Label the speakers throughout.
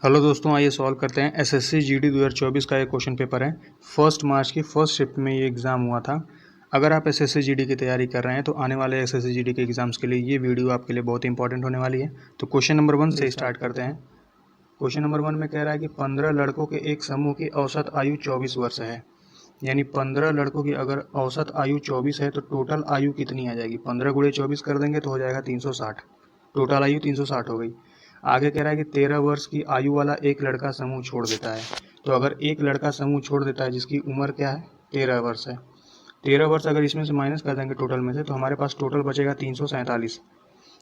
Speaker 1: Hello दोस्तों, आइए solve करते हैं। एसएससी जीडी 2024 का एक क्वेश्चन पेपर है। 1 मार्च की फर्स्ट शिफ्ट में ये एग्ज़ाम हुआ था। अगर आप एसएससी जीडी की तैयारी कर रहे हैं तो आने वाले एसएससी जीडी के एग्ज़ाम्स के लिए ये वीडियो आपके लिए बहुत इंपॉर्टेंट होने वाली है। तो क्वेश्चन नंबर 1 से स्टार्ट करते हैं। क्वेश्चन नंबर 1 में कह रहा है कि 15 लड़कों के एक समूह की औसत आयु 24 वर्ष है। यानी 15 लड़कों की अगर औसत आयु 24 है तो टोटल आयु कितनी आ जाएगी। 15 गुणे 24 कर देंगे तो हो जाएगा 360। टोटल आयु 360 हो गई। आगे कह रहा है कि 13 वर्ष की आयु वाला एक लड़का समूह छोड़ देता है। तो अगर एक लड़का समूह छोड़ देता है जिसकी उम्र क्या है, 13 वर्ष है। 13 वर्ष अगर इसमें से माइनस कर देंगे टोटल में से तो हमारे पास टोटल बचेगा 347।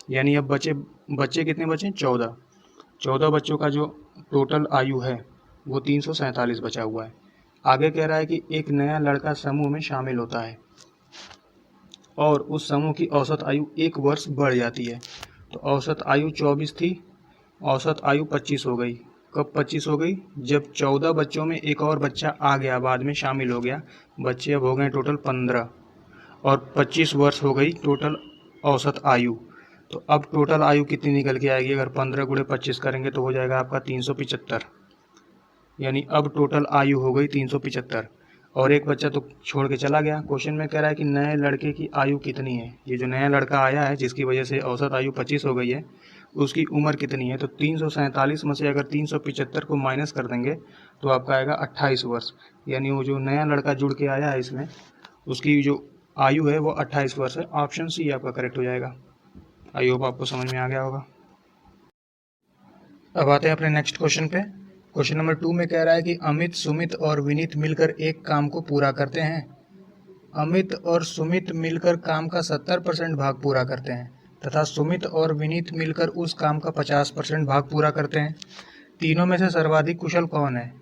Speaker 1: यानी अब बचे बच्चे कितने बचे, 14। 14 बच्चों का जो टोटल आयु है वो 347 बचा हुआ है। आगे कह रहा है कि एक नया लड़का समूह में शामिल होता है और उस समूह की औसत आयु 1 वर्ष बढ़ जाती है। तो औसत आयु 24 थी, औसत आयु 25 हो गई। कब 25 हो गई? जब 14 बच्चों में एक और बच्चा आ गया, बाद में शामिल हो गया। बच्चे अब हो गए टोटल 15 और 25 वर्ष हो गई टोटल औसत आयु। तो अब टोटल आयु कितनी निकल के आएगी? अगर 15 गुणे 25 करेंगे तो हो जाएगा आपका 375। यानी अब टोटल आयु हो गई 375 और एक बच्चा तो छोड़ के चला गया। क्वेश्चन में कह रहा है कि नए लड़के की आयु कितनी है। ये जो नया लड़का आया है जिसकी वजह से औसत आयु 25 हो गई है, उसकी उम्र कितनी है। तो 347 में से अगर 375 को माइनस कर देंगे तो आपका आएगा 28 वर्ष। यानी वो जो नया लड़का जुड़ के आया है इसमें, उसकी जो आयु है वो 28 वर्ष है। ऑप्शन सी आपका करेक्ट हो जाएगा। आई होप आपको समझ में आ गया होगा। अब आते हैं अपने नेक्स्ट क्वेश्चन पे। क्वेश्चन नंबर 2 में कह रहा है कि अमित, सुमित और विनीत मिलकर एक काम को पूरा करते हैं। अमित और सुमित मिलकर काम का 70% भाग पूरा करते हैं तथा सुमित और विनीत मिलकर उस काम का 50% भाग पूरा करते हैं। तीनों में से सर्वाधिक कुशल कौन है।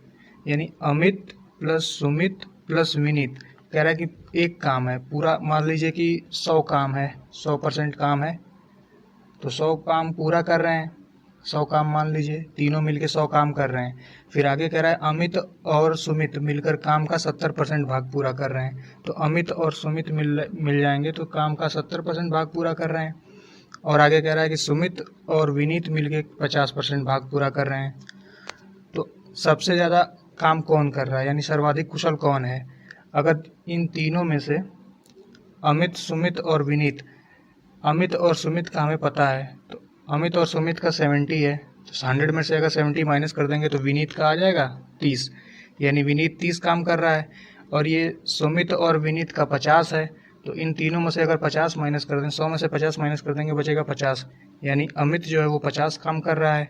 Speaker 1: यानी अमित प्लस सुमित प्लस विनीत कह रहा है कि एक काम है पूरा, मान लीजिए कि 100 काम है, 100% काम है तो 100 काम पूरा कर रहे हैं। 100 काम मान लीजिए तीनों मिलके 100 काम कर रहे हैं। फिर आगे कह रहा है अमित और सुमित मिलकर काम का 70% भाग पूरा कर रहे हैं। तो अमित और सुमित मिल जाएंगे तो काम का 70% भाग पूरा कर रहे हैं। और आगे कह रहा है कि सुमित और विनीत मिलके 50% भाग पूरा कर रहे हैं। तो सबसे ज़्यादा काम कौन कर रहा है, यानी सर्वाधिक कुशल कौन है। अगर इन तीनों में से अमित, सुमित और विनीत, अमित और सुमित का हमें पता है तो अमित और सुमित का 70 है तो 100 में से अगर 70 माइनस कर देंगे तो विनीत का आ जाएगा 30। यानी विनीत 30 काम कर रहा है और ये सुमित और विनीत का 50 है। तो इन तीनों में से अगर 50 माइनस कर दें, 100 में से 50 माइनस कर देंगे बचेगा 50। यानी अमित जो है वो 50 काम कर रहा है।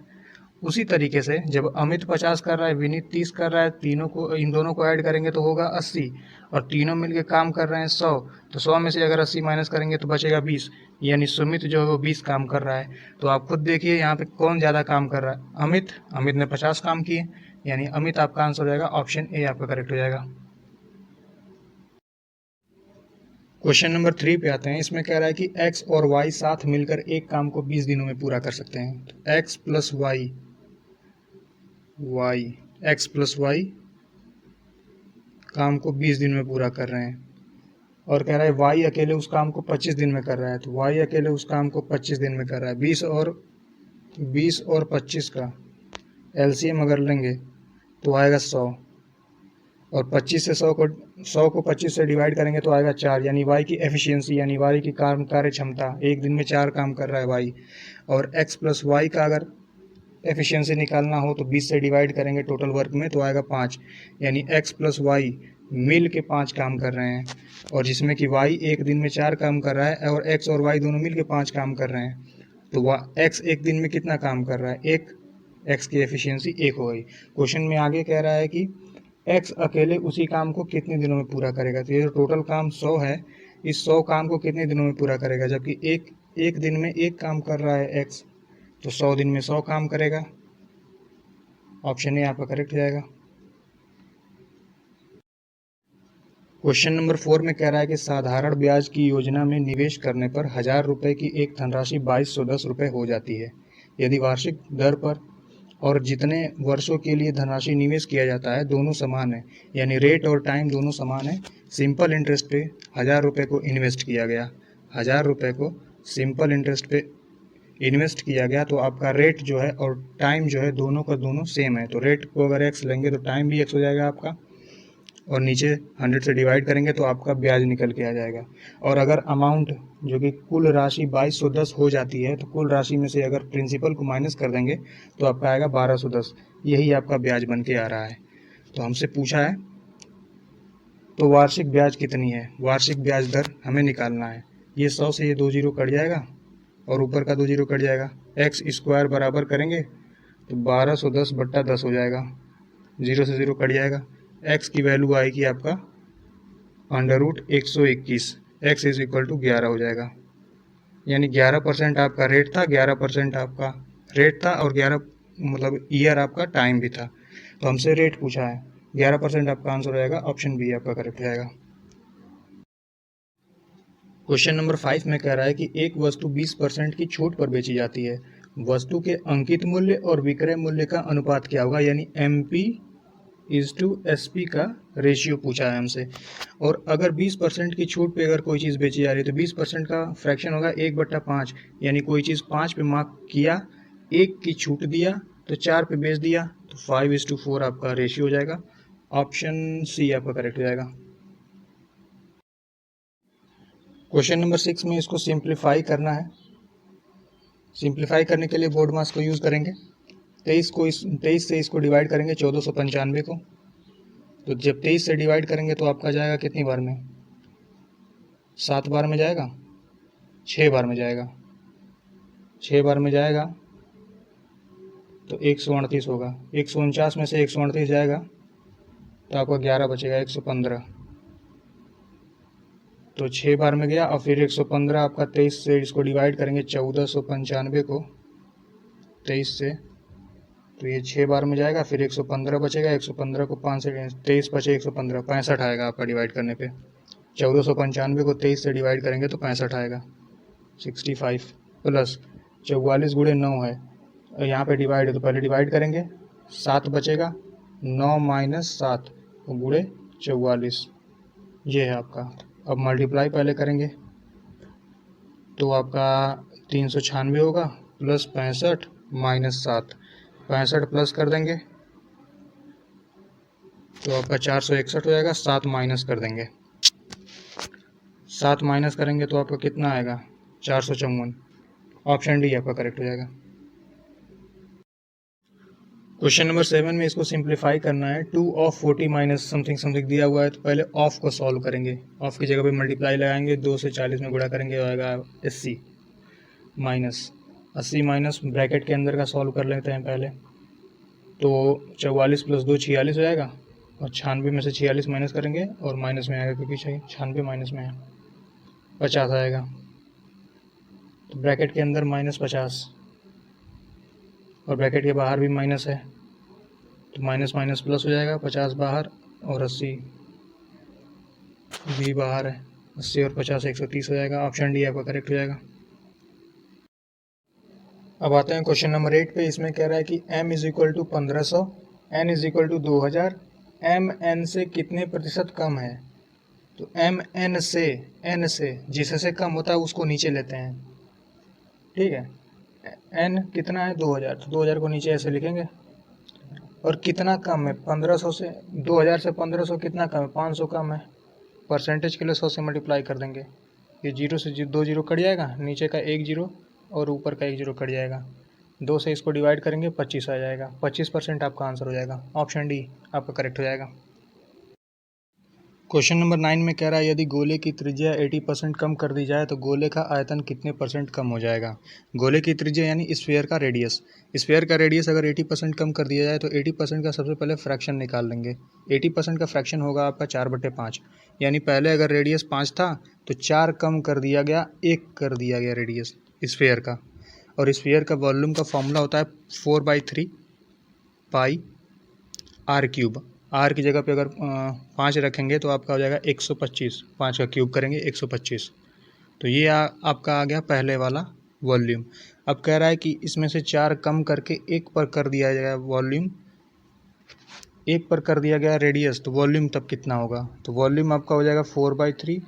Speaker 1: उसी तरीके से जब अमित 50 कर रहा है, विनीत 30 कर रहा है, तीनों को, इन दोनों को ऐड करेंगे तो होगा 80 और तीनों मिलके काम कर रहे हैं 100। तो 100 में से अगर 80 माइनस करेंगे तो बचेगा 20। यानी सुमित जो है वो 20 काम कर रहा है। तो आप खुद देखिए यहाँ पे कौन ज़्यादा काम कर रहा है। अमित ने 50 काम किए, यानी अमित आपका आंसर हो जाएगा। ऑप्शन ए आपका करेक्ट हो जाएगा। क्वेश्चन नंबर 3 पे आते हैं। इसमें कह रहा है कि x और y साथ मिलकर एक काम को 20 दिनों में पूरा कर सकते हैं। तो x plus Y, X plus Y काम को 20 दिन में पूरा कर रहे हैं। और कह रहा है वाई अकेले उस काम को 25 दिन में कर रहा है। तो वाई अकेले उस काम को 25 दिन में कर रहा है। 20 और 25 का एलसीएम अगर लेंगे तो आएगा 100 और 25 से 100 को 25 से डिवाइड करेंगे तो आएगा 4। यानी वाई की एफिशिएंसी, यानी वाई की कार्य क्षमता, एक दिन में 4 काम कर रहा है वाई। और एक्स प्लस वाई का अगर एफिशिएंसी निकालना हो तो 20 से डिवाइड करेंगे टोटल वर्क में तो आएगा 5। यानी x प्लस वाई मिल के 5 काम कर रहे हैं और जिसमें कि y एक दिन में 4 काम कर रहा है और x और y दोनों मिल के 5 काम कर रहे हैं। तो x एक दिन में कितना काम कर रहा है, एक। x की एफिशिएंसी 1 हो गई। क्वेश्चन में आगे कह रहा है कि x अकेले उसी काम को कितने दिनों में पूरा करेगा। तो ये जो टोटल काम 100 है, इस 100 काम को कितने दिनों में पूरा करेगा, जबकि एक दिन में एक काम कर रहा है x, तो 100 दिन में 100 काम करेगा। ऑप्शन ए आपका करेक्ट हो जाएगा। क्वेश्चन नंबर 4 में कह रहा है कि साधारण ब्याज की योजना में निवेश करने पर 1000 रुपये की एक धनराशि 2210 रुपये हो जाती है। यदि वार्षिक दर पर और जितने वर्षों के लिए धनराशि निवेश किया जाता है दोनों समान है, यानी रेट और टाइम दोनों समान है। सिंपल इंटरेस्ट पे 1000 रुपये को इन्वेस्ट किया गया, 1000 रुपये को सिंपल इंटरेस्ट पे इन्वेस्ट किया गया तो आपका रेट जो है और टाइम जो है दोनों का दोनों सेम है। तो रेट को अगर x लेंगे तो टाइम भी x हो जाएगा आपका, और नीचे 100 से डिवाइड करेंगे तो आपका ब्याज निकल के आ जाएगा। और अगर अमाउंट जो कि कुल राशि 2210 हो जाती है तो कुल राशि में से अगर प्रिंसिपल को माइनस कर देंगे तो आपका आएगा 1210। यही आपका ब्याज बन के आ रहा है। तो हमसे पूछा है तो वार्षिक ब्याज कितनी है, वार्षिक ब्याज दर हमें निकालना है। ये 100 से ये 2 जीरो कट जाएगा और ऊपर का 2 जीरो कट जाएगा। एक्स स्क्वायर बराबर करेंगे तो 1210 बट्टा 10 हो जाएगा, 0 से 0 कट जाएगा। एक्स की वैल्यू आएगी आपका √121, एक्स इज इक्वल टू 11 हो जाएगा। यानी 11% आपका रेट था, 11% आपका रेट था और 11 मतलब ईयर आपका टाइम भी था। तो हमसे रेट पूछा है, 11% आपका आंसर हो जाएगा, ऑप्शन बी आपका करेक्ट हो जाएगा। क्वेश्चन नंबर 5 में कह रहा है कि एक वस्तु 20% की छूट पर बेची जाती है। वस्तु के अंकित मूल्य और विक्रय मूल्य का अनुपात क्या होगा, यानी MP/SP का रेशियो पूछा है हमसे। और अगर 20% की छूट पे अगर कोई चीज़ बेची जा रही है तो 20% का फ्रैक्शन होगा 1/5, यानी कोई चीज़ 5 पे मार्क किया, 1 की छूट दिया तो 4 पे बेच दिया, तो 5:4 आपका रेशियो हो जाएगा। ऑप्शन सी आपका करेक्ट हो जाएगा। क्वेश्चन नंबर 6 में इसको सिंप्लीफाई करना है। सिंप्लीफाई करने के लिए बोर्ड मास को यूज़ करेंगे। 23 से इसको डिवाइड करेंगे 1495 को। तो जब 23 से डिवाइड करेंगे तो आपका जाएगा कितनी बार में, 7 बार में जाएगा, 6 बार में जाएगा। 6 बार में जाएगा तो 138 होगा। 149 में से 138 जाएगा तो आपका 11 बचेगा, 115। तो 6 बार में गया और फिर 115 आपका 23 से इसको डिवाइड करेंगे 1495 को 23 से, तो ये 6 बार में जाएगा, फिर 115 बचेगा, 115 को 5 से 23 बचे 115, 65 आएगा आपका डिवाइड करने पे। 1495 को 23 से डिवाइड करेंगे तो 65 आएगा, 65 प्लस 44 गुणे 9 है, यहाँ पे डिवाइड है तो पहले डिवाइड करेंगे, 7 बचेगा, 9 माइनस 7 गुणे 44, ये है आपका। अब मल्टीप्लाई पहले करेंगे तो आपका 396 होगा प्लस 65 माइनस 7, 65 प्लस कर देंगे तो आपका 461 हो जाएगा। 7 माइनस कर देंगे, 7 माइनस करेंगे तो आपका कितना आएगा, 454। ऑप्शन डी आपका करेक्ट हो जाएगा। क्वेश्चन नंबर 7 में इसको सिंप्लीफाई करना है। 2 ऑफ 40 माइनस समथिंग समथिंग दिया हुआ है तो पहले ऑफ को सॉल्व करेंगे। ऑफ की जगह पे मल्टीप्लाई लगाएंगे, 2 से 40 में गुणा करेंगे तो आएगा 80 माइनस 80 माइनस ब्रैकेट के अंदर का सॉल्व कर लेते हैं पहले। तो 44 प्लस 2 46 हो जाएगा और 96 में से 46 माइनस करेंगे और माइनस में आएगा क्योंकि 96 माइनस में है 50 आएगा। तो ब्रैकेट के अंदर -50 और ब्रैकेट के बाहर भी माइनस है तो माइनस माइनस प्लस हो जाएगा, 50 बाहर और 80 भी बाहर है, 80 और 50 130 हो जाएगा। ऑप्शन डी आपका करेक्ट हो जाएगा। अब आते हैं क्वेश्चन नंबर 8 पे। इसमें कह रहा है कि m is equal to 1500, n is equal to 2000, m n से कितने प्रतिशत कम है। तो m n से जिससे कम होता है उसको नीचे लेते हैं, ठीक है। n कितना है 2000, तो 2000 को नीचे ऐसे लिखेंगे। और कितना कम है 1500 से, 2000 से 1500 कितना कम है, 500 कम है। परसेंटेज के लिए 100 से मल्टीप्लाई कर देंगे, ये 0 से 2 जीरो कट जाएगा, नीचे का 1 जीरो और ऊपर का 1 जीरो कट जाएगा। 2 से इसको डिवाइड करेंगे 25 आ जाएगा, 25% आपका आंसर हो जाएगा। ऑप्शन डी आपका करेक्ट हो जाएगा। क्वेश्चन नंबर 9 में कह रहा है यदि गोले की त्रिज्या 80% कम कर दी जाए तो गोले का आयतन कितने % कम हो जाएगा। गोले की त्रिज्या यानी स्फीयर का रेडियस, स्फीयर का रेडियस अगर 80% कम कर दिया जाए तो 80% का सबसे पहले फ्रैक्शन निकाल लेंगे। 80% का फ्रैक्शन होगा आपका 4/5, यानी पहले अगर रेडियस 5 था तो 4 कम कर दिया गया, 1 कर दिया गया रेडियस स्फीयर का। और स्फीयर का वॉल्यूम का फॉर्मूला होता है 4/3 पाई r³। r की जगह पे अगर 5 रखेंगे तो आपका हो जाएगा 125, 5 का क्यूब करेंगे 125। तो ये आपका आ गया पहले वाला वॉल्यूम। अब कह रहा है कि इसमें से 4 कम करके 1 पर कर दिया जाएगा वॉल्यूम, 1 पर कर दिया गया रेडियस, तो वॉल्यूम तब कितना होगा। तो वॉल्यूम आपका हो जाएगा 4/3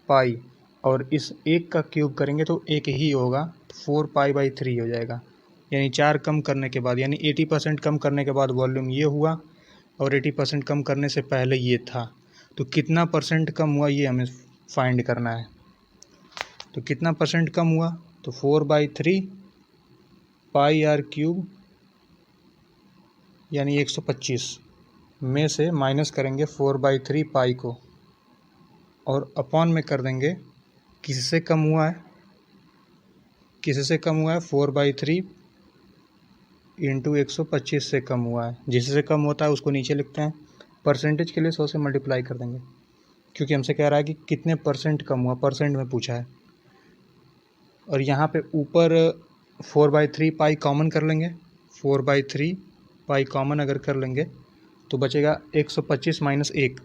Speaker 1: पाई और इस 1 का क्यूब करेंगे तो 1 ही होगा, 4 पाई/3 हो जाएगा, यानी 4 कम करने के बाद, यानी 80% कम करने के बाद वॉल्यूम ये हुआ और 80% कम करने से पहले ये था। तो कितना परसेंट कम हुआ ये हमें फाइंड करना है। तो कितना परसेंट कम हुआ, तो 4/3 πr³ यानी 125 में से माइनस करेंगे 4/3 पाई को और अपॉन में कर देंगे किससे कम हुआ है, किससे कम हुआ है 4/3 इंटू 125 से कम हुआ है। जिससे कम होता है उसको नीचे लिखते हैं, परसेंटेज के लिए 100 से मल्टीप्लाई कर देंगे, क्योंकि हमसे कह रहा है कि कितने परसेंट कम हुआ, परसेंट में पूछा है। और यहाँ पे ऊपर 4/3 पाई कॉमन कर लेंगे, 4/3 पाई कॉमन अगर कर लेंगे तो बचेगा 125 माइनस 1,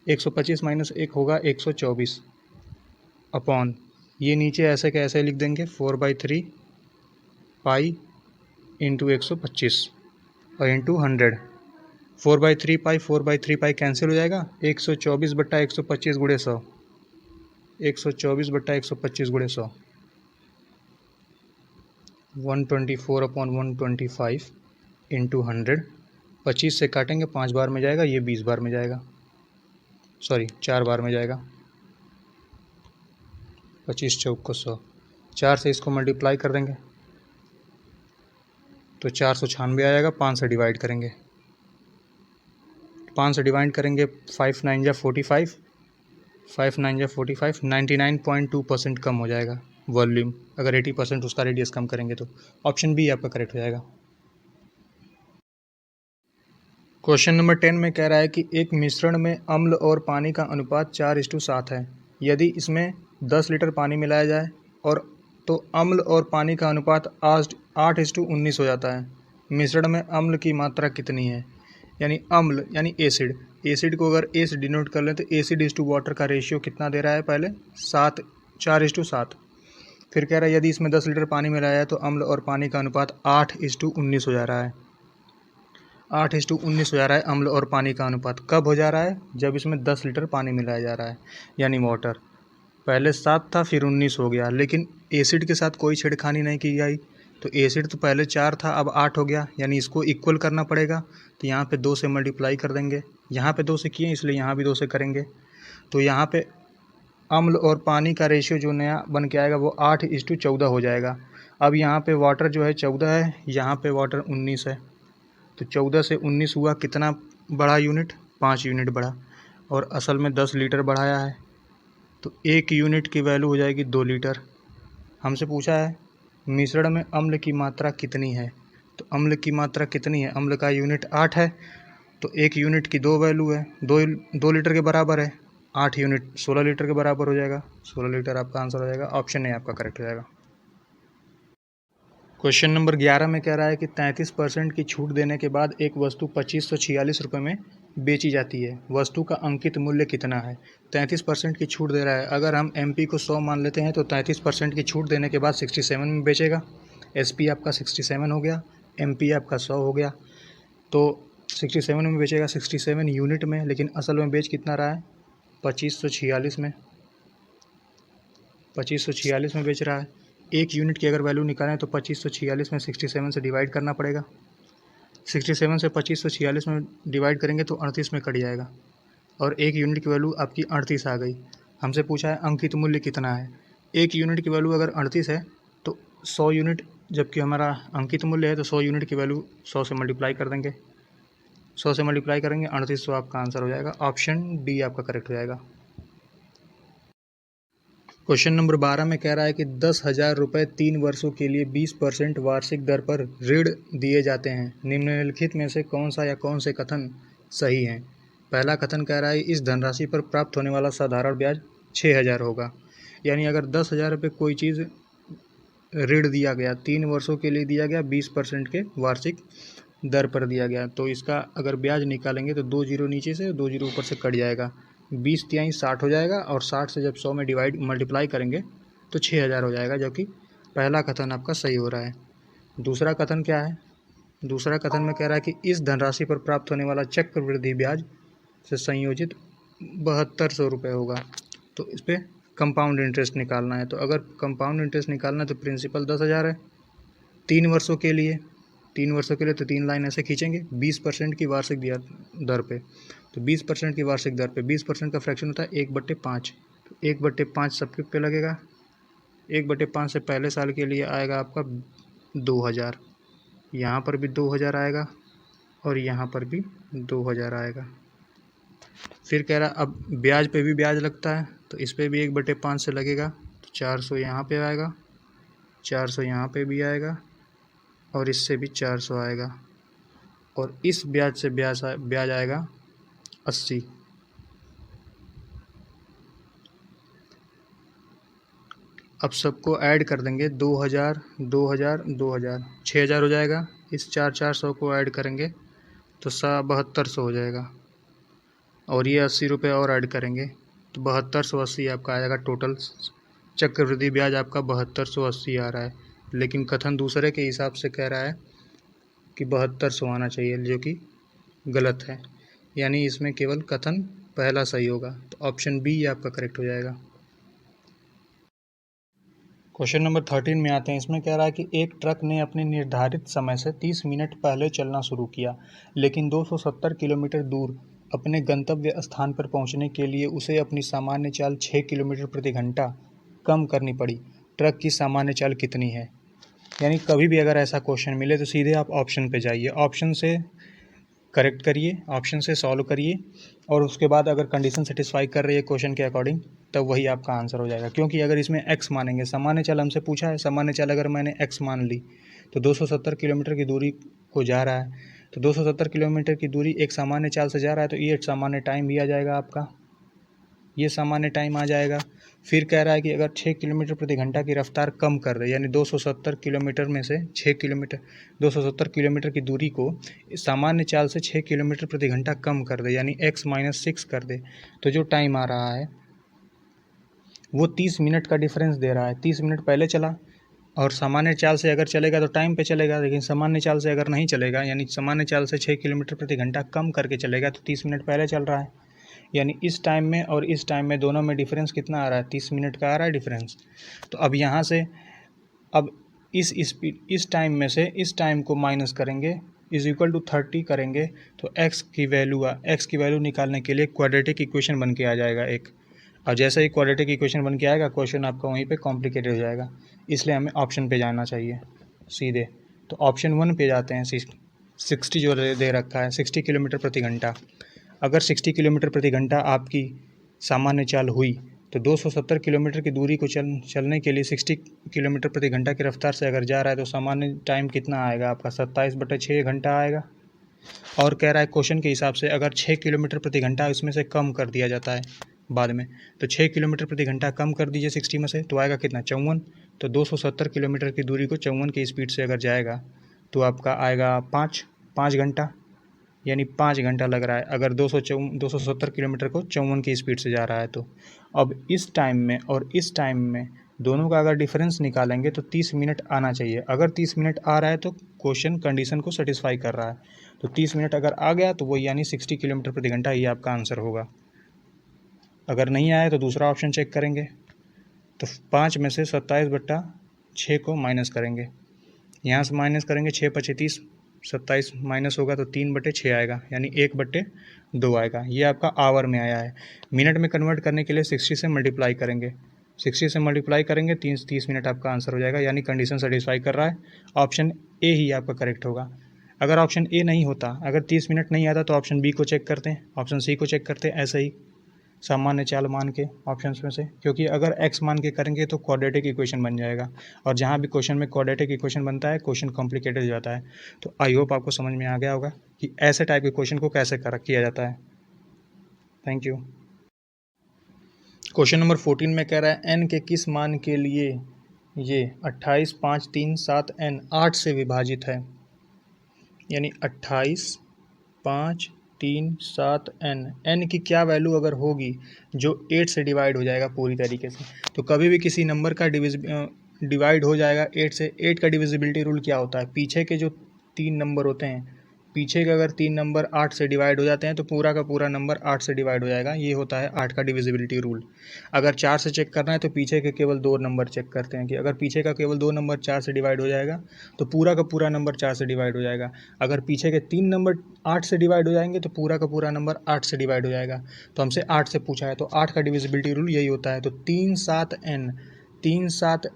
Speaker 1: 125 माइनस 1 होगा 124 अपॉन, ये नीचे ऐसे के ऐसे लिख देंगे 4/3 पाई इंटू 125 और इंटू 100। 4/3 पाई कैंसिल हो जाएगा, 124/125 गुणे 100, 124/125 गुणे 100, 124/125 इंटू 100। 25 से काटेंगे 5 बार में जाएगा, ये 20 बार में जाएगा, सॉरी 4 बार में जाएगा। 25 चौक 100, 4 से इसको मल्टीप्लाई कर देंगे तो 496 आ जाएगा। 5 से डिवाइड करेंगे, 5 से डिवाइड करेंगे 5 9 जा 45, 5 9 जा 45, 99.2% कम हो जाएगा वॉल्यूम, अगर 80% उसका रेडियस कम करेंगे तो। ऑप्शन बी आपका करेक्ट हो जाएगा। क्वेश्चन नंबर 10 में कह रहा है कि एक मिश्रण में अम्ल और पानी का अनुपात 4:7 है। यदि इसमें 10 लीटर पानी मिलाया जाए और तो अम्ल और पानी का अनुपात 8:19 हो जाता है। मिश्रण में अम्ल की मात्रा कितनी है, यानी अम्ल यानी एसिड, एसिड को अगर ए से डिनोट कर लें तो एसिड इज टू वाटर का रेशियो कितना दे रहा है, पहले 4:7। फिर कह रहा है यदि इसमें 10 लीटर पानी मिलाया है तो अम्ल और पानी का अनुपात 8:19 हो जा रहा है। 8:19 हो जा रहा है अम्ल और पानी का अनुपात। कब हो जा रहा है, जब इसमें 10 लीटर पानी मिलाया जा रहा है, यानी वाटर। पहले 7 था फिर 19 हो गया, लेकिन एसिड के साथ कोई छेड़खानी नहीं की गई, तो एसिड तो पहले 4 था अब 8 हो गया, यानी इसको इक्वल करना पड़ेगा। तो यहाँ पे 2 से मल्टीप्लाई कर देंगे, यहाँ पे 2 से किए इसलिए यहाँ भी 2 से करेंगे। तो यहाँ पे अम्ल और पानी का रेशियो जो नया बन के आएगा वो 8:14 हो जाएगा। अब यहाँ पे वाटर जो है 14 है, यहाँ पे वाटर 19 है, तो 14 से 19 हुआ कितना बढ़ा यूनिट, 5 यूनिट बढ़ा, और असल में 10 लीटर बढ़ाया है, तो 1 यूनिट की वैल्यू हो जाएगी 2 लीटर। हमसे पूछा है मिश्रण में अम्ल की मात्रा कितनी है, तो अम्ल की मात्रा कितनी है, अम्ल का यूनिट 8 है, तो 1 यूनिट की 2 वैल्यू है, 2 लीटर के बराबर है, 8 यूनिट 16 लीटर के बराबर हो जाएगा, 16 लीटर आपका आंसर हो जाएगा। ऑप्शन ए आपका करेक्ट हो जाएगा। क्वेश्चन नंबर 11 में कह रहा है कि 33% की छूट देने के बाद एक वस्तु 2546 रुपये में बेची जाती है, वस्तु का अंकित मूल्य कितना है। 33% की छूट दे रहा है, अगर हम MP को 100 मान लेते हैं तो 33% की छूट देने के बाद 67 में बेचेगा। SP आपका 67 हो गया, MP आपका 100 हो गया, तो 67 में बेचेगा, 67 यूनिट में, लेकिन असल में बेच कितना रहा है 2546 में, 2546 में बेच रहा है। 1 यूनिट की अगर वैल्यू निकालें तो 2546 में 67 से डिवाइड करना पड़ेगा, 67 से 2546 में डिवाइड करेंगे तो 38 में कट जाएगा, और 1 यूनिट की वैल्यू आपकी 38 आ गई। हमसे पूछा है अंकित मूल्य कितना है। 1 यूनिट की वैल्यू अगर 38 है तो 100 यूनिट, जबकि हमारा अंकित मूल्य है तो 100 यूनिट की वैल्यू 100 से मल्टीप्लाई कर देंगे, 100 से मल्टीप्लाई करेंगे 3800 आपका आंसर हो जाएगा। ऑप्शन डी आपका करेक्ट हो जाएगा। क्वेश्चन नंबर 12 में कह रहा है कि 10,000 रुपये 3 वर्षों के लिए 20% वार्षिक दर पर ऋण दिए जाते हैं। निम्नलिखित में से कौन सा या कौन से कथन सही हैं। पहला कथन कह रहा है इस धनराशि पर प्राप्त होने वाला साधारण ब्याज 6,000 होगा, यानी अगर 10,000 रुपये कोई चीज़ ऋण दिया गया, 3 वर्षों के लिए दिया गया, 20% के वार्षिक दर पर दिया गया, तो इसका अगर ब्याज निकालेंगे तो 2 जीरो नीचे से 2 जीरो ऊपर से कट जाएगा, 20 तिहाई 60 हो जाएगा, और 60 से जब 100 में मल्टीप्लाई करेंगे तो 6,000 हो जाएगा, जो कि पहला कथन आपका सही हो रहा है। दूसरा कथन क्या है, दूसरा कथन में कह रहा है कि इस धनराशि पर प्राप्त होने वाला चक्रवृद्धि ब्याज से संयोजित 7200 रुपये होगा, तो इस पर कंपाउंड इंटरेस्ट निकालना है। तो अगर कंपाउंड इंटरेस्ट निकालना है तो प्रिंसिपल 10,000 है 3 वर्षों के लिए, 3 वर्षों के लिए तो 3 लाइन ऐसे खींचेंगे 20% की वार्षिक दर पे। तो 20% की वार्षिक दर पे 20% का फ्रैक्शन होता है 1/5। तो 1/5 सबके पे लगेगा। 1/5 से पहले साल के लिए आएगा आपका 2,000, यहाँ पर भी 2,000 आएगा और यहाँ पर भी 2,000 आएगा। फिर कह रहा अब ब्याज पे भी ब्याज लगता है, तो इस पे भी 1/5 से लगेगा। तो 400 यहाँ पे आएगा, 400 यहाँ पे भी आएगा और इससे भी 400 आएगा और इस ब्याज से ब्याज आएगा 80। अब सबको ऐड कर देंगे 2,000 2,000 2,000 6,000 हो जाएगा। इस 400 को ऐड करेंगे तो 7200 हो जाएगा और ये 80 रुपये और ऐड करेंगे तो 7280 आपका आएगा टोटल। चक्रवृद्धि ब्याज आपका 7280 आ रहा है, लेकिन कथन दूसरे के हिसाब से कह रहा है कि 7200 आना चाहिए, जो कि गलत है। यानी इसमें केवल कथन पहला सही होगा, तो ऑप्शन बी आपका करेक्ट हो जाएगा। क्वेश्चन नंबर 13 में आते हैं। इसमें कह रहा है कि एक ट्रक ने अपने निर्धारित समय से 30 मिनट पहले चलना शुरू किया, लेकिन 270 किलोमीटर दूर अपने गंतव्य स्थान पर पहुंचने के लिए उसे अपनी सामान्य चाल 6 किलोमीटर प्रति घंटा कम करनी पड़ी। ट्रक की सामान्य चाल कितनी है? यानी कभी भी अगर ऐसा क्वेश्चन मिले तो सीधे आप ऑप्शन पे जाइए, ऑप्शन से करेक्ट करिए, ऑप्शन से सॉल्व करिए और उसके बाद अगर कंडीशन सेटिस्फाई कर रही है क्वेश्चन के अकॉर्डिंग तब वही आपका आंसर हो जाएगा। क्योंकि अगर इसमें एक्स मानेंगे, सामान्य चाल हमसे पूछा है, सामान्य चाल अगर मैंने एक्स मान ली तो 270 किलोमीटर की दूरी को जा रहा है, तो 270 किलोमीटर की दूरी एक सामान्य चाल से जा रहा है तो ये सामान्य टाइम भी आ जाएगा आपका, ये सामान्य टाइम आ जाएगा। फिर कह रहा है कि अगर 6 किलोमीटर प्रति घंटा की रफ्तार कम कर दे, यानी 270 किलोमीटर में से 6 किलोमीटर 270 किलोमीटर की दूरी को सामान्य चाल से 6 किलोमीटर प्रति घंटा कम कर दे, यानी x-6 कर दे, तो जो टाइम आ रहा है वो 30 मिनट का डिफरेंस दे रहा है। 30 मिनट पहले चला और सामान्य चाल से अगर चलेगा तो टाइम पे चलेगा, लेकिन सामान्य चाल से अगर नहीं चलेगा, यानी सामान्य चाल से 6 किलोमीटर प्रति घंटा कम करके चलेगा तो 30 मिनट पहले चल रहा है। यानी इस टाइम में और इस टाइम में दोनों में डिफरेंस कितना आ रहा है? 30 मिनट का आ रहा है डिफरेंस। तो अब यहाँ से अब इस स्पीड इस टाइम में से इस टाइम को माइनस करेंगे, इज इक्वल टू 30 करेंगे तो एक्स की वैल्यू निकालने के लिए क्वाड्रेटिक इक्वेशन बन के आ जाएगा एक। और जैसे ही क्वाड्रेटिक इक्वेशन बन के आएगा क्वेश्चन आपका वहीं पे कॉम्प्लिकेटेड हो जाएगा, इसलिए हमें ऑप्शन पे जाना चाहिए सीधे। तो ऑप्शन 1 पे जाते हैं। 60 जो दे रखा है 60 किलोमीटर प्रति घंटा, अगर 60 किलोमीटर प्रति घंटा आपकी सामान्य चाल हुई तो 270 किलोमीटर की दूरी को चलने के लिए 60 किलोमीटर प्रति घंटा की रफ्तार से अगर जा रहा है तो सामान्य टाइम कितना आएगा आपका? 27/6 घंटा आएगा। और कह रहा है क्वेश्चन के हिसाब से अगर 6 किलोमीटर प्रति घंटा उसमें से कम कर दिया जाता है बाद में, तो 6 किलोमीटर प्रति घंटा कम कर दीजिए 60 में से, तो आएगा कितना? 54। तो 270 किलोमीटर की दूरी को 54 की स्पीड से अगर जाएगा तो आपका आएगा 5 घंटा, यानी 5 घंटा लग रहा है अगर 270 किलोमीटर को 54 की स्पीड से जा रहा है। तो अब इस टाइम में और इस टाइम में दोनों का अगर डिफरेंस निकालेंगे तो 30 मिनट आना चाहिए। अगर 30 मिनट आ रहा है तो क्वेश्चन कंडीशन को सेटिस्फाई कर रहा है। तो 30 मिनट अगर आ गया तो वो यानी 60 किलोमीटर प्रति घंटा ये आपका आंसर होगा। अगर नहीं आया तो दूसरा ऑप्शन चेक करेंगे। तो 5 में से 27/6 को माइनस करेंगे, यहाँ से माइनस करेंगे 6×5 = 30, 27 माइनस होगा तो 3/6 आएगा, यानी 1/2 आएगा। ये आपका आवर में आया है। मिनट में कन्वर्ट करने के लिए 60 से मल्टीप्लाई करेंगे, 60 से मल्टीप्लाई करेंगे 30 मिनट आपका आंसर हो जाएगा, यानी कंडीशन सेटिस्फाई कर रहा है। ऑप्शन ए ही आपका करेक्ट होगा। अगर ऑप्शन ए नहीं होता, अगर 30 मिनट नहीं आता तो ऑप्शन बी को चेक करते हैं, ऑप्शन सी को चेक करते हैं, ऐसे ही सामान्य चाल मान के ऑप्शंस में से। क्योंकि अगर एक्स मान के करेंगे तो क्वाड्रेटिक इक्वेशन बन जाएगा, और जहाँ भी क्वेश्चन में क्वाड्रेटिक इक्वेशन बनता है क्वेश्चन कॉम्प्लिकेटेड हो जाता है। तो आई होप आपको समझ में आ गया होगा कि ऐसे टाइप के क्वेश्चन को कैसे किया जाता है। Thank you. क्वेश्चन नंबर 14 में कह रहा है n के किस मान के लिए ये 28, 5, 3, 7 n 8 से विभाजित है। यानी 28, 5, 3, 7 n की क्या वैल्यू अगर होगी जो 8 से डिवाइड हो जाएगा पूरी तरीके से। तो कभी भी किसी नंबर का डिवाइड हो जाएगा 8 से। 8 का डिविजिबिलिटी रूल क्या होता है? पीछे के जो 3 नंबर होते हैं पीछे के अगर 3 नंबर 8 से डिवाइड हो जाते हैं तो पूरा का पूरा नंबर 8 से डिवाइड हो जाएगा। ये होता है 8 का डिविजिबिलिटी रूल। अगर 4 से चेक करना है तो पीछे के केवल 2 नंबर चेक करते हैं कि अगर पीछे का केवल 2 नंबर 4 से डिवाइड हो जाएगा तो पूरा का पूरा नंबर 4 से डिवाइड हो जाएगा। अगर पीछे के 3 नंबर 8 से डिवाइड हो जाएंगे तो पूरा का पूरा नंबर 8 से डिवाइड हो जाएगा। तो हमसे 8 से पूछा है तो 8 का डिविजिबिलिटी रूल यही होता है। तो 3 7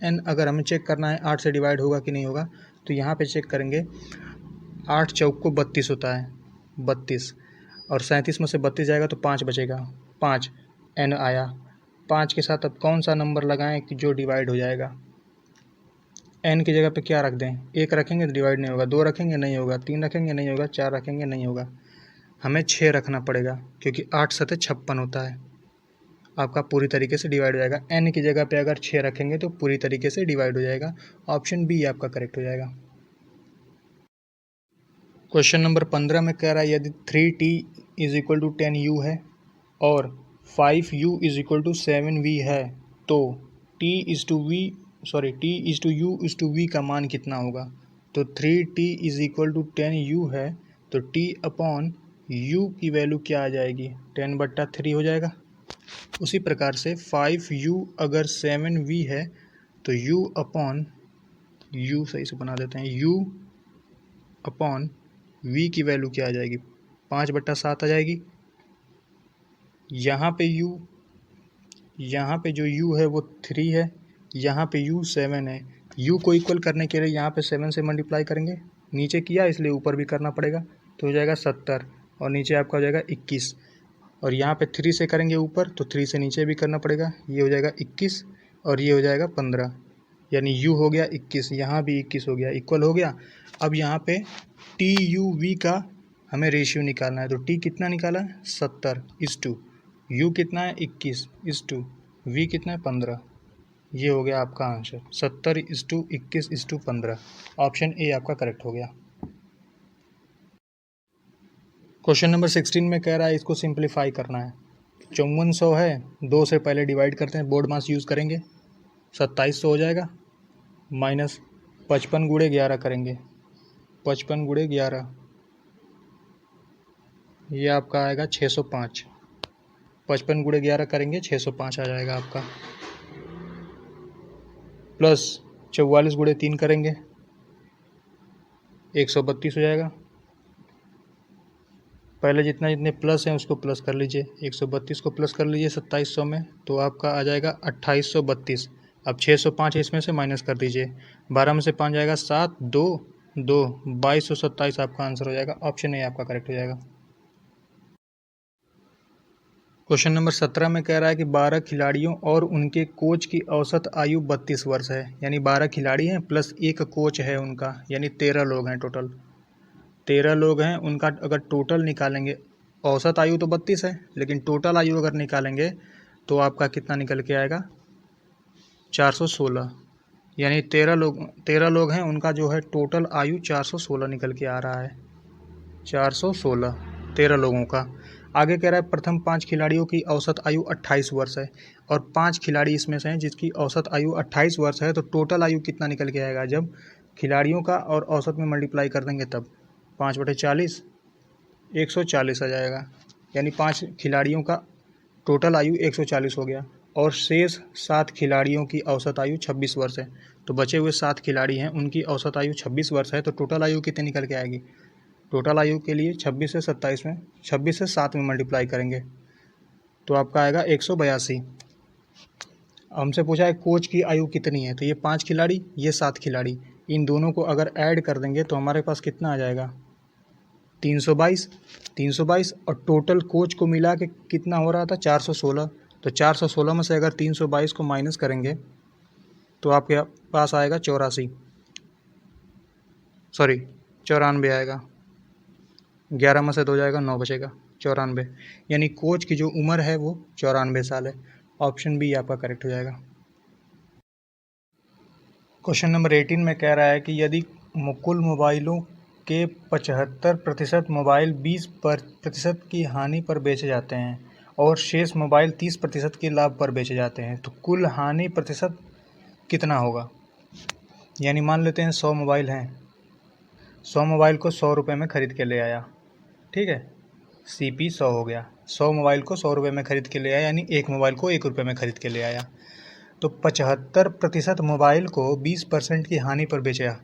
Speaker 1: n अगर हमें चेक करना है 8 से डिवाइड होगा कि नहीं होगा, तो यहाँ पे चेक करेंगे। 8 चौक को 32 होता है, 32, और 37 में से 32 जाएगा तो 5 बचेगा, 5 n आया। 5 के साथ अब कौन सा नंबर लगाएं कि जो डिवाइड हो जाएगा। n की जगह पे क्या रख दें, 1 रखेंगे तो डिवाइड नहीं होगा, 2 रखेंगे नहीं होगा, 3 रखेंगे नहीं होगा, 4 रखेंगे नहीं होगा, हमें 6 रखना पड़ेगा क्योंकि 8 सतह 56 होता है। आपका पूरी तरीके से डिवाइड हो जाएगा। n की जगह पे अगर 6 रखेंगे तो पूरी तरीके से डिवाइड हो जाएगा। ऑप्शन बी आपका करेक्ट हो जाएगा। क्वेश्चन नंबर 15 में कह रहा है यदि 3t is equal to 10u है और 5u is equal to 7v है तो t is to u is to v का मान कितना होगा। तो 3t is equal to 10u है तो t अपॉन u की वैल्यू क्या आ जाएगी, 10/3 हो जाएगा। उसी प्रकार से 5u अगर 7v है तो u अपॉन u, सही से बना देते हैं, u अपॉन v की वैल्यू क्या आ जाएगी, 5/7 आ जाएगी। यहाँ पे जो u है वो 3 है, यहाँ पे u 7 है। u को इक्वल करने के लिए यहाँ पे 7 से मल्टीप्लाई करेंगे, नीचे किया इसलिए ऊपर भी करना पड़ेगा, तो हो जाएगा 70 और नीचे आपका हो जाएगा 21। और यहाँ पे 3 से करेंगे ऊपर तो 3 से नीचे भी करना पड़ेगा, ये हो जाएगा 21 और ये हो जाएगा 15, यानी u हो गया 21, यहाँ भी 21 हो गया, इक्वल हो गया। अब यहाँ पे टी यू वी का हमें रेशियो निकालना है, तो t कितना निकाला है 70/, u कितना है 21/, v कितना है 15। ये हो गया आपका आंसर 70/21/15। ऑप्शन ए आपका करेक्ट हो गया। क्वेश्चन नंबर 16 में कह रहा है इसको सिंप्लीफाई करना है। 5400 है, 2 से पहले डिवाइड करते हैं, बोर्ड मास यूज़ करेंगे, 2700 हो जाएगा, माइनस 55 गुणे 11 करेंगे, 55 गुणे 11 ये आपका आएगा 605। 55 गुणे 11 करेंगे 605 आ जाएगा आपका, प्लस 44 गुणे 3 करेंगे 132 हो जाएगा। पहले जितने प्लस हैं उसको प्लस कर लीजिए, 132 को प्लस कर लीजिए 2700 में तो आपका आ जाएगा 2832। अब 605 इसमें से माइनस कर दीजिए, 12 में से 5 जाएगा 7, 2 2 2227 आपका आंसर हो जाएगा। ऑप्शन ए आपका करेक्ट हो जाएगा। क्वेश्चन नंबर 17 में कह रहा है कि 12 खिलाड़ियों और उनके कोच की औसत आयु 32 वर्ष है, यानी 12 खिलाड़ी हैं प्लस एक कोच है उनका, यानी 13 लोग हैं टोटल। 13 लोग हैं, उनका अगर टोटल निकालेंगे, औसत आयु तो 32 है लेकिन टोटल आयु अगर निकालेंगे तो आपका कितना निकल के आएगा 416, यानी 13 लोग हैं, उनका जो है टोटल आयु 416 निकल के आ रहा है, 416 13 लोगों का। आगे कह रहा है प्रथम 5 खिलाड़ियों की औसत आयु 28 वर्ष है और 5 खिलाड़ी इसमें से हैं जिसकी औसत आयु 28 वर्ष है, तो टोटल आयु कितना निकल के आएगा, जब खिलाड़ियों का और औसत में मल्टीप्लाई कर देंगे तब 5/40 140 आ जाएगा, यानी 5 खिलाड़ियों का टोटल आयु 140 हो गया और शेष 7 खिलाड़ियों की औसत आयु 26 वर्ष है। तो बचे हुए 7 खिलाड़ी हैं, उनकी औसत आयु 26 वर्ष है, तो टोटल आयु कितनी निकल के आएगी। टोटल आयु के लिए 26 से 27 में 26 से 7 में मल्टीप्लाई करेंगे तो आपका आएगा 182। हमसे पूछा है कोच की आयु कितनी है, तो ये 5 खिलाड़ी ये 7 खिलाड़ी, इन दोनों को अगर ऐड कर देंगे तो हमारे पास कितना आ जाएगा 322 और टोटल कोच को मिला के कितना हो रहा था 416, तो 416 में से अगर 322 को माइनस करेंगे तो आपके पास आएगा 94 आएगा, 11 में से 2 जाएगा 9 बचेगा, 94, यानी कोच की जो उम्र है वो 94 साल है। ऑप्शन बी आपका करेक्ट हो जाएगा। क्वेश्चन नंबर 18 में कह रहा है कि यदि कुल मोबाइलों के 75% मोबाइल 20% की हानि पर बेचे जाते हैं और शेष मोबाइल 30% के लाभ पर बेचे जाते हैं, तो कुल हानि प्रतिशत कितना होगा। यानी मान लेते हैं 100 मोबाइल हैं 100 मोबाइल को 100 रुपये में ख़रीद के ले आया, ठीक है, CP 100 हो गया। 100 मोबाइल को 100 रुपये में ख़रीद के ले आया, यानी एक मोबाइल को 1 रुपये में ख़रीद के ले आया। तो 75% मोबाइल को 20% की हानि पर बेचा।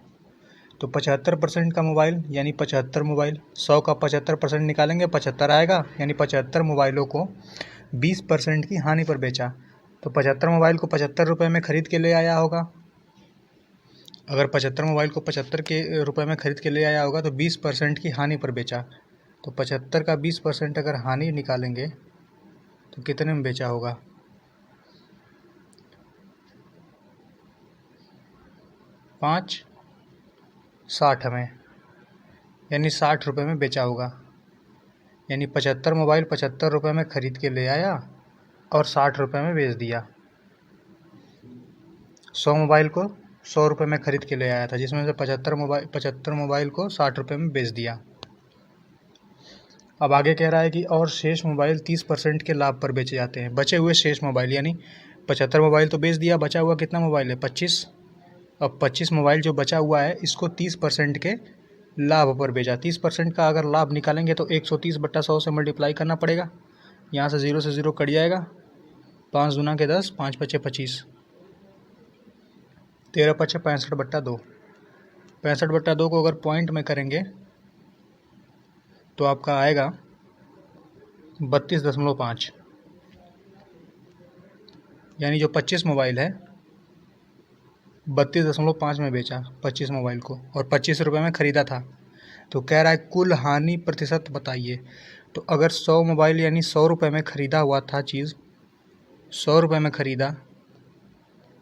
Speaker 1: तो 75% का मोबाइल यानी 75 मोबाइल, 100 का 75% निकालेंगे 75 आएगा, यानी 75 मोबाइलों को 20% की हानि पर बेचा। तो 75 मोबाइल को 75 रुपये में ख़रीद के ले आया होगा। अगर 75 मोबाइल को 75 के रुपये में ख़रीद के ले आया होगा तो 20% की हानि पर बेचा। तो 75 का 20% अगर हानि निकालेंगे तो कितने में बेचा होगा? 5.60 में, यानी 60 रुपये में बेचा होगा। यानी 75 मोबाइल 75 रुपये में ख़रीद के ले आया और 60 रुपये में बेच दिया। 100 मोबाइल को 100 रुपये में ख़रीद के ले आया था, जिसमें से 75 मोबाइल को 60 रुपये में बेच दिया। अब आगे कह रहा है कि और शेष मोबाइल 30% के लाभ पर बेचे जाते हैं। बचे हुए शेष मोबाइल, यानी 75 मोबाइल तो बेच दिया, बचा हुआ कितना मोबाइल है? 25। अब 25 मोबाइल जो बचा हुआ है इसको 30% के लाभ पर बेचा। 30% का अगर लाभ निकालेंगे तो 130/100 से मल्टीप्लाई करना पड़ेगा। यहाँ से 0 से 0 कट जाएगा, 5 दूना के 10, 5 पचे 25, 13 पचे 65/2। 65/2 को अगर पॉइंट में करेंगे तो आपका आएगा 32.5, यानी जो 25 मोबाइल है 32.5 में बेचा 25 मोबाइल को, और 25 रुपये में ख़रीदा था। तो कह रहा है कुल हानि प्रतिशत बताइए। तो अगर 100 मोबाइल यानी 100 रुपये में ख़रीदा हुआ था चीज़, 100 रुपये में ख़रीदा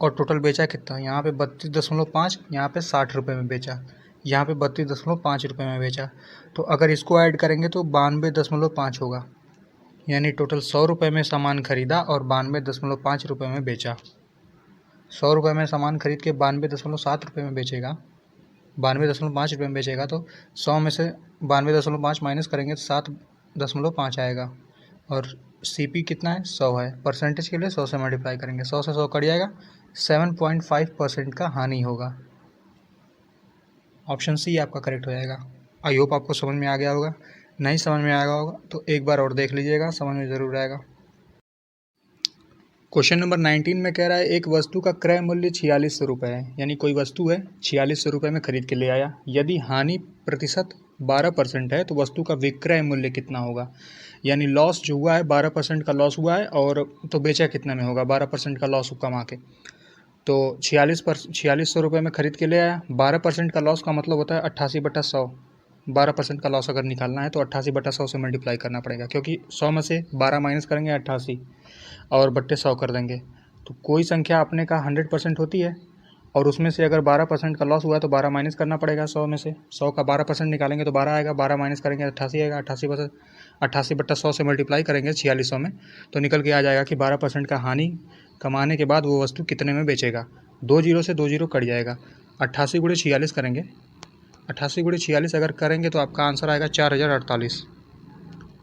Speaker 1: और टोटल बेचा कितना? यहाँ पे 32.5, यहाँ पे 60 रुपये में बेचा, यहाँ पे 32.5 रुपये में बेचा। तो अगर इसको ऐड करेंगे तो 92.5 होगा, यानी टोटल 100 रुपये में सामान ख़रीदा और 92.5 रुपये में बेचा। 100 रुपये में सामान खरीद के 92.7 रुपये में बेचेगा, 92.5 रुपये में बेचेगा। तो 100 में से 92.5 माइनस करेंगे तो 7.5 आएगा, और CP कितना है? 100 है। परसेंटेज के लिए 100 से मल्टीप्लाई करेंगे, 100 से 100 कट जाएगा, 7.5% का हानि होगा। ऑप्शन सी आपका करेक्ट हो जाएगा। आई होप आपको समझ में आ गया होगा। नहीं समझ में आया होगा तो एक बार और देख लीजिएगा, समझ में ज़रूर आएगा। क्वेश्चन नंबर 19 में कह रहा है एक वस्तु का क्रय मूल्य 4600 रुपये है, यानी कोई वस्तु है 4600 रुपये में ख़रीद के ले आया। यदि हानि प्रतिशत 12% है तो वस्तु का विक्रय मूल्य कितना होगा? यानी लॉस जो हुआ है 12% का लॉस हुआ है, और तो बेचा कितना में होगा? 12% का लॉस कमा के। तो 4600 रुपये में ख़रीद के ले आया। 12% का लॉस का मतलब होता है 88/100। 12% का लॉस अगर निकालना है तो 88/100 से मल्टीप्लाई करना पड़ेगा, क्योंकि 100 में से 12 माइनस करेंगे 88 और बट्टे 100 कर देंगे। तो कोई संख्या अपने का 100% होती है और उसमें से अगर 12% का लॉस हुआ तो 12 माइनस करना पड़ेगा 100 में से। 100 का 12% निकालेंगे तो 12 आएगा, 12 माइनस करेंगे 88 आएगा, 88/100 से मल्टीप्लाई करेंगे 4600 में तो निकल के आ जाएगा कि 12% का हानि कमाने के बाद वो वस्तु कितने में बेचेगा। 2 जीरो से 2 जीरो कट जाएगा, 88 × 46 करेंगे। 88 × 46 अगर करेंगे तो आपका आंसर आएगा 4048।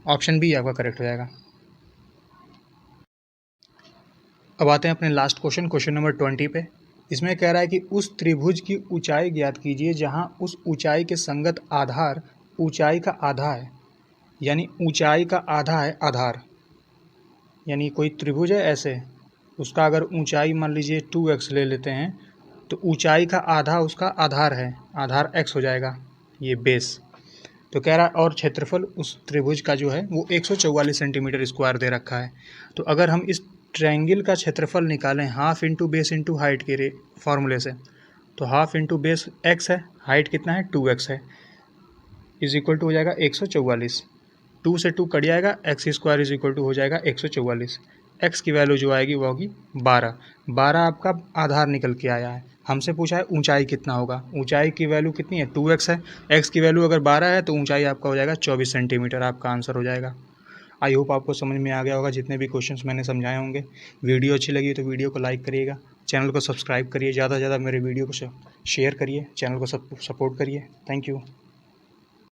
Speaker 1: ऑप्शन बी आपका करेक्ट हो जाएगा। अब आते हैं अपने लास्ट क्वेश्चन नंबर 20 पे। इसमें कह रहा है कि उस त्रिभुज की ऊंचाई ज्ञात कीजिए जहां उस ऊंचाई के संगत आधार ऊंचाई का आधा है, यानी ऊंचाई का आधा है आधार। यानी कोई त्रिभुज है ऐसे, उसका अगर ऊंचाई मान लीजिए 2x ले लेते हैं तो ऊंचाई का आधा उसका आधार है, आधार x हो जाएगा, ये बेस। तो कह रहा है और क्षेत्रफल उस त्रिभुज का जो है वो 144 सेंटीमीटर स्क्वायर दे रखा है। तो अगर हम इस ट्रायंगल का क्षेत्रफल निकालें half into base into height के फॉर्मूले से, तो हाफ इंटू बेस x है, हाइट कितना है 2x है, इज इक्वल टू हो जाएगा 144। 2 से 2 कट जाएगा, x² इज इक्वल टू हो जाएगा 144। x की वैल्यू जो आएगी वो होगी 12। 12 आपका आधार निकल के आया है। हमसे पूछा है ऊंचाई कितना होगा, ऊंचाई की वैल्यू कितनी है 2x है, x की वैल्यू अगर 12 है तो ऊंचाई आपका हो जाएगा 24 सेंटीमीटर, आपका आंसर हो जाएगा। आई होप आपको समझ में आ गया होगा जितने भी क्वेश्चंस मैंने समझाए होंगे। वीडियो अच्छी लगी तो वीडियो को लाइक करिएगा, चैनल को सब्सक्राइब करिए, ज़्यादा से ज़्यादा मेरे वीडियो को शेयर करिए, चैनल को सपोर्ट करिए। Thank you.